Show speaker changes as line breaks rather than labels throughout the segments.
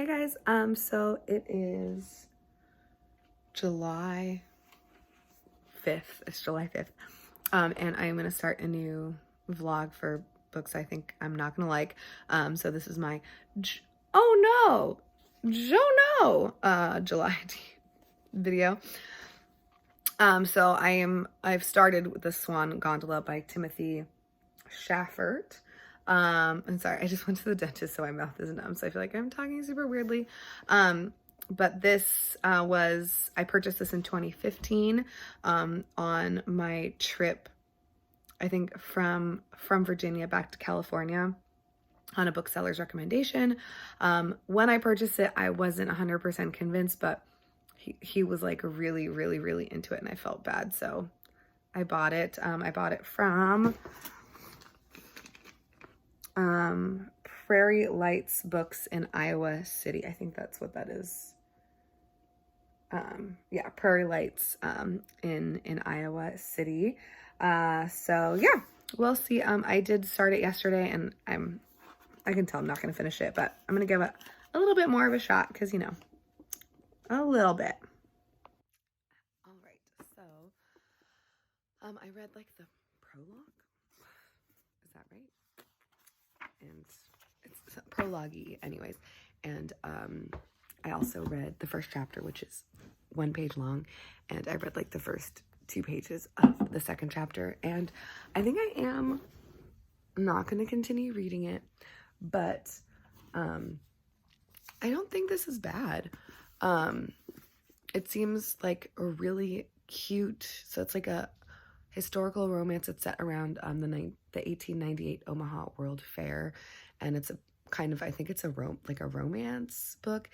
Hi guys, so it is July 5th. It's July 5th. And I'm gonna start a new vlog for books I think I'm not gonna like. So this is my July video. So I've started with The Swan Gondola by Timothy Shaffert. I'm sorry, I just went to the dentist, so my mouth is numb, so I feel like I'm talking super weirdly. But this I purchased this in 2015 on my trip, I think from Virginia back to California on a bookseller's recommendation. When I purchased it, I wasn't 100% convinced, but he was like really, really, really into it, and I felt bad, so I bought it. I bought it from Prairie Lights Books in Iowa City. I think that's what that is. Yeah, Prairie Lights in Iowa City. So yeah, we'll see. I did start it yesterday, and I can tell I'm not gonna finish it, but I'm gonna give it a little bit more of a shot because, you know, a little bit. All right, so I read like the prologue. Is that right? And it's prologue-y anyways. And I also read the first chapter, which is 1 page long, and I read like the first 2 pages of the second chapter, and I think I am not going to continue reading it, but I don't think this is bad. It seems like a really cute, so it's like a historical romance. It's set around the 1898 Omaha World Fair, and it's a kind of, I think it's a romance book.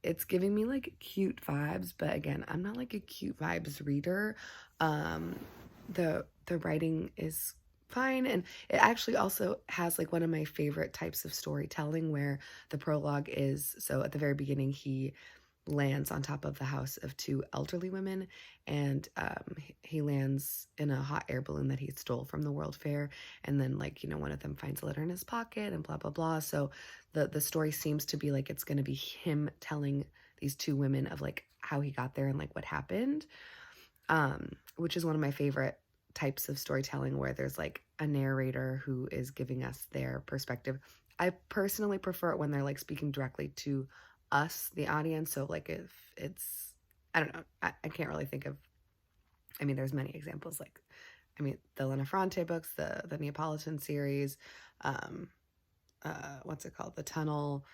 It's giving me like cute vibes, but again, I'm not like a cute vibes reader. The writing is fine, and it actually also has like one of my favorite types of storytelling where the prologue is, so at the very beginning he lands on top of the house of 2 elderly women, and he lands in a hot air balloon that he stole from the World Fair, and then, like, you know, one of them finds a letter in his pocket and blah blah blah. So the story seems to be like it's going to be him telling these 2 women of like how he got there and like what happened, which is one of my favorite types of storytelling, where there's like a narrator who is giving us their perspective. I personally prefer it when they're like speaking directly to us, the audience. So like if it's, I don't know, I can't really think of, I mean, there's many examples, like, I mean, the Lena Fronte books, the Neapolitan series, what's it called, The Tunnel,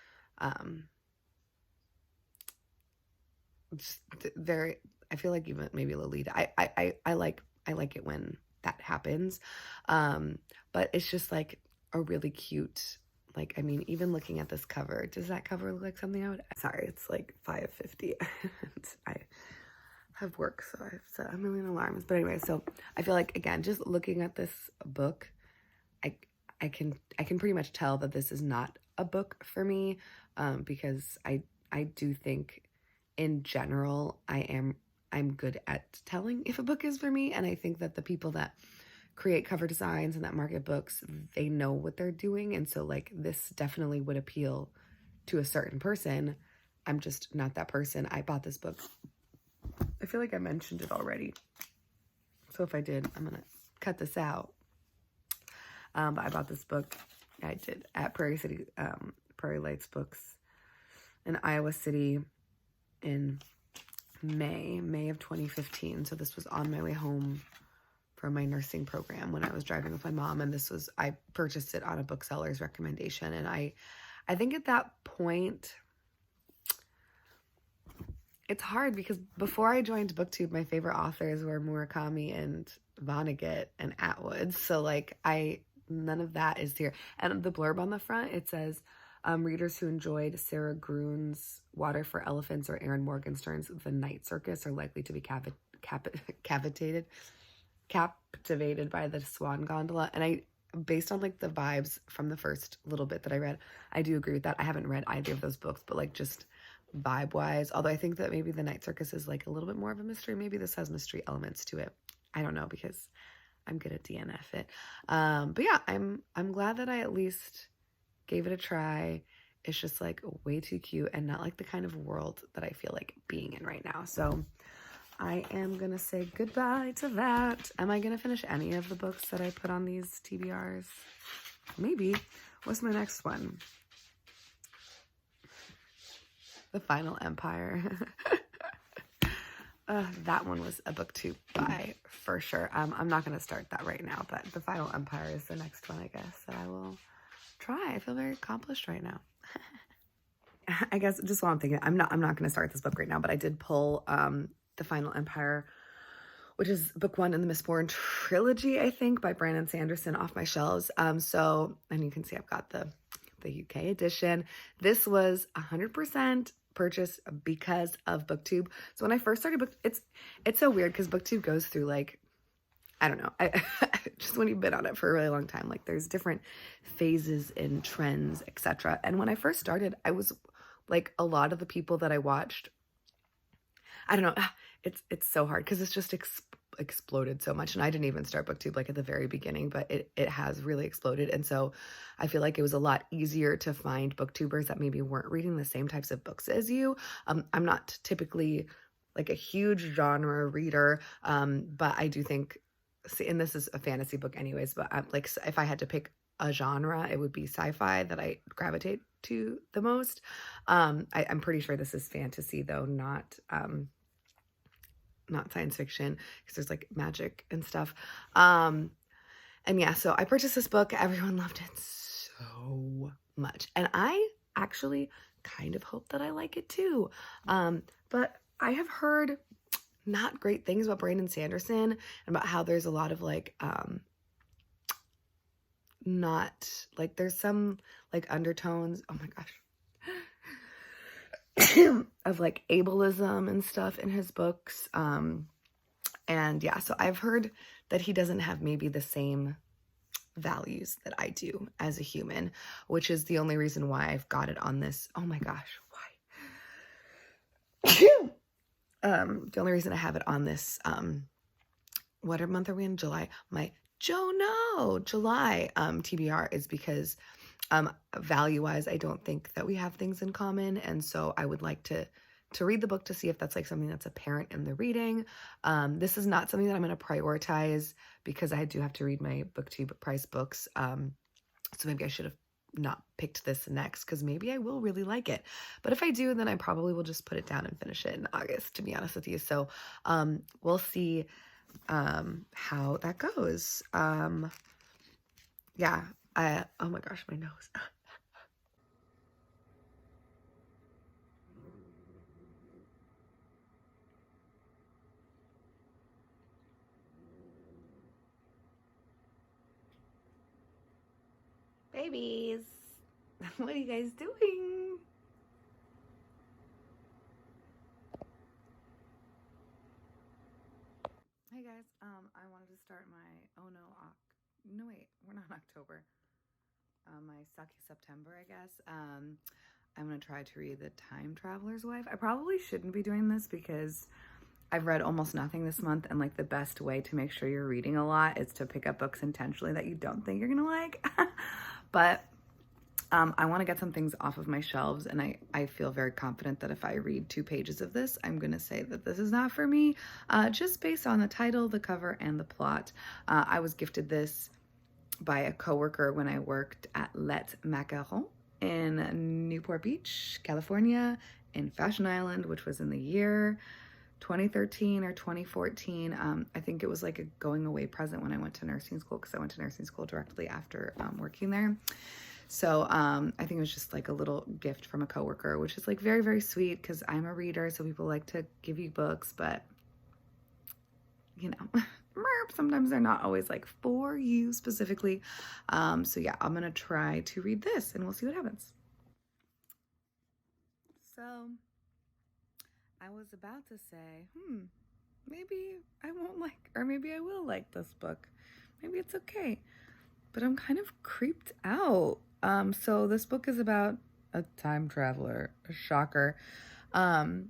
just very, I feel like even maybe Lolita, I like it when that happens, but it's just like a really cute, like, I mean, even looking at this cover, does that cover look like something I would, sorry, it's like 5:50 and I have work, so I've set a million alarms, but anyway, so I feel like, again, just looking at this book, I can pretty much tell that this is not a book for me, because I do think in general I'm good at telling if a book is for me, and I think that the people that create cover designs and that market books, they know what they're doing, and so like this definitely would appeal to a certain person. I'm just not that person. I bought this book, I feel like I mentioned it already, so if I did, I'm gonna cut this out, but I bought this book, I did, at Prairie Lights Books in Iowa City in May of 2015. So this was on my way home from my nursing program when I was driving with my mom, and I purchased it on a bookseller's recommendation. And I think at that point, it's hard because before I joined BookTube, my favorite authors were Murakami and Vonnegut and Atwood. So like none of that is here. And the blurb on the front, it says, readers who enjoyed Sarah Gruen's Water for Elephants or Aaron Morgenstern's The Night Circus are likely to be captivated by the Swan Gondola. And based on like the vibes from the first little bit that I read, I do agree with that. I haven't read either of those books, but like just vibe wise, although I think that maybe The Night Circus is like a little bit more of a mystery. Maybe this has mystery elements to it. I don't know, because I'm good at DNF it. But yeah, I'm glad that I at least gave it a try, it's just like way too cute and not like the kind of world that I feel like being in right now. So I am gonna say goodbye to that. Am I gonna finish any of the books that I put on these TBRs? Maybe. What's my next one? The Final Empire. That one was a booktube buy for sure. I'm not going to start that right now, but The Final Empire is the next one, I guess, that I will try. I feel very accomplished right now. I guess just while I'm thinking, I'm not going to start this book right now, but I did pull The Final Empire, which is book 1 in the Mistborn trilogy, I think, by Brandon Sanderson, off my shelves. And you can see I've got the UK edition. This was 100% purchase because of booktube. So when I first started it's so weird because booktube goes through like, I don't know, I just when you've been on it for a really long time, like there's different phases and trends, etc. And when I first started, I was like, a lot of the people that I watched, I don't know, it's so hard because it's just exploded so much. And I didn't even start booktube like at the very beginning, but it has really exploded. And so I feel like it was a lot easier to find booktubers that maybe weren't reading the same types of books as you. I'm not typically like a huge genre reader, but I do think, and this is a fantasy book anyways, but like if I had to pick a genre, it would be sci-fi that I gravitate to the most. I'm pretty sure this is fantasy though, not science fiction, because there's like magic and stuff. And yeah, so I purchased this book. Everyone loved it so much. And I actually kind of hope that I like it too. But I have heard not great things about Brandon Sanderson and about how there's a lot of like, not like there's some like undertones. Oh my gosh. of like ableism and stuff in his books. And yeah, so I've heard that he doesn't have maybe the same values that I do as a human, which is the only reason why I've got it on this. Oh my gosh, why? The only reason I have it on this, what month are we in? July. My July TBR is because value-wise, I don't think that we have things in common, and so I would like to read the book to see if that's like something that's apparent in the reading. This is not something that I'm going to prioritize because I do have to read my booktube price books, so maybe I should have not picked this next because maybe I will really like it. But if I do, then I probably will just put it down and finish it in August, to be honest with you. So we'll see how that goes. Yeah. Oh my gosh, my nose. Babies, what are you guys doing? Hey guys, I wanted to start my, no wait, we're not in October. My sucky September, I guess. I'm going to try to read The Time Traveler's Wife. I probably shouldn't be doing this because I've read almost nothing this month, and like the best way to make sure you're reading a lot is to pick up books intentionally that you don't think you're going to like. But I want to get some things off of my shelves, and I feel very confident that if I read 2 pages of this, I'm going to say that this is not for me, just based on the title, the cover, and the plot. I was gifted this by a coworker when I worked at Les Macarons in Newport Beach, California, in Fashion Island, which was in the year 2013 or 2014. I think it was like a going away present when I went to nursing school, because I went to nursing school directly after working there. So I think it was just like a little gift from a coworker, which is like very, very sweet because I'm a reader, so people like to give you books, but you know, sometimes they're not always like for you specifically. So yeah, I'm gonna try to read this and we'll see what happens. So I was about to say, maybe I won't like, or maybe I will like this book. Maybe it's okay, but I'm kind of creeped out. So this book is about a time traveler, a shocker. And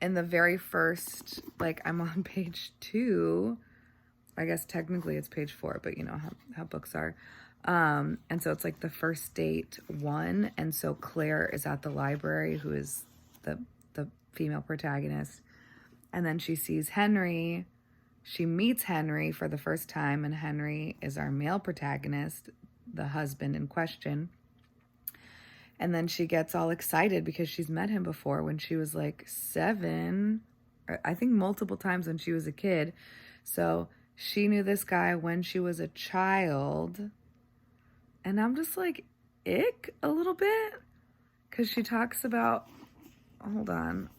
in the very first, like I'm on page 2, I guess technically it's page 4, but you know how books are. And so it's like the first date one. And so Claire is at the library, who is the female protagonist. And then she sees Henry. She meets Henry for the first time, and Henry is our male protagonist, the husband in question. And then she gets all excited because she's met him before when she was like 7, or I think multiple times when she was a kid. So she knew this guy when she was a child. And I'm just like, ick a little bit. Because she talks about, hold on,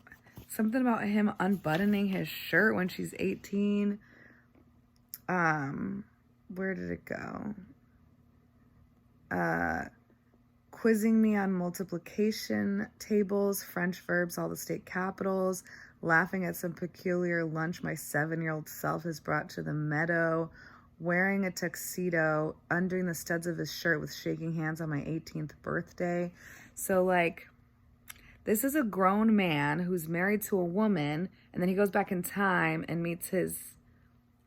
something about him unbuttoning his shirt when she's 18. Where did it go? Quizzing me on multiplication tables, French verbs, all the state capitals, laughing at some peculiar lunch my 7-year-old self has brought to the meadow, wearing a tuxedo, undoing the studs of his shirt with shaking hands on my 18th birthday. So, like, this is a grown man who's married to a woman, and then he goes back in time and meets his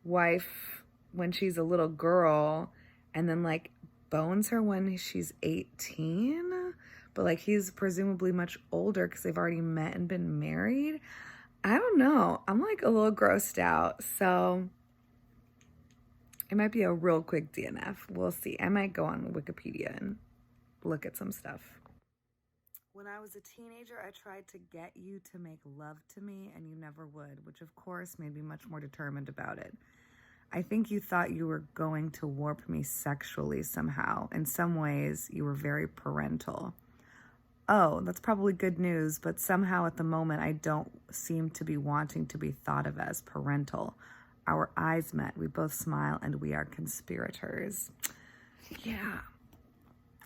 wife when she's a little girl, and then, like, bones her when she's 18, but, like, he's presumably much older because they've already met and been married. I don't know. I'm, like, a little grossed out, so it might be a real quick DNF. We'll see. I might go on Wikipedia and look at some stuff. When I was a teenager, I tried to get you to make love to me, and you never would, which of course made me much more determined about it. I think you thought you were going to warp me sexually somehow. In some ways, you were very parental. Oh, that's probably good news, but somehow at the moment I don't seem to be wanting to be thought of as parental. Our eyes met, we both smile, and we are conspirators. Yeah.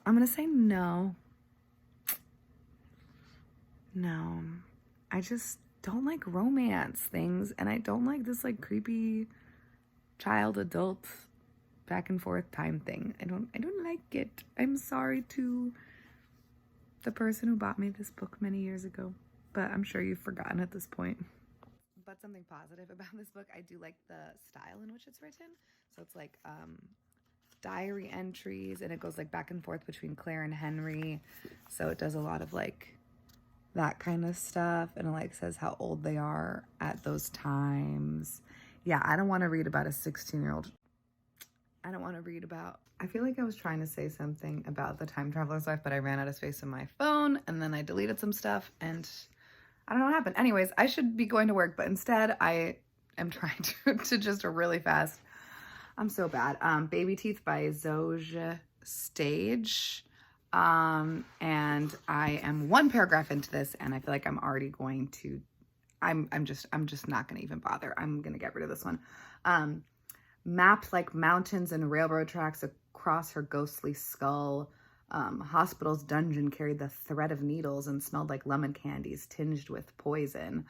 I'm gonna say no. No. I just don't like romance things, and I don't like this, like, creepy child adult back and forth time thing. I don't like it. I'm sorry to the person who bought me this book many years ago, but I'm sure you've forgotten at this point. But something positive about this book, I do like the style in which it's written. So it's like diary entries, and it goes like back and forth between Claire and Henry. So it does a lot of like that kind of stuff, and it like says how old they are at those times. Yeah, I don't want to read about a 16-year-old. I don't want to read about... I feel like I was trying to say something about the time traveler's wife, but I ran out of space in my phone, and then I deleted some stuff, and I don't know what happened. Anyways, I should be going to work, but instead I am trying to just really fast. I'm so bad. Baby Teeth by July Sept. And I am one paragraph into this, and I feel like I'm already going to... I'm just not going to even bother. I'm going to get rid of this one. Mapped like mountains and railroad tracks across her ghostly skull. Hospital's dungeon carried the threat of needles and smelled like lemon candies tinged with poison.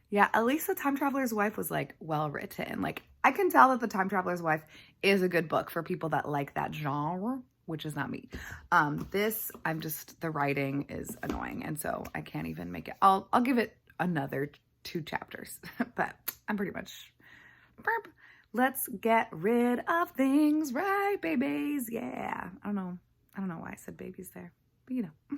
Yeah, at least The Time Traveler's Wife was like well written. Like, I can tell that The Time Traveler's Wife is a good book for people that like that genre, which is not me. The writing is annoying, and so I can't even make it. I'll give it another 2 chapters, but I'm pretty much burp. Let's get rid of things, right, babies? Yeah. I don't know why I said babies there, but you know.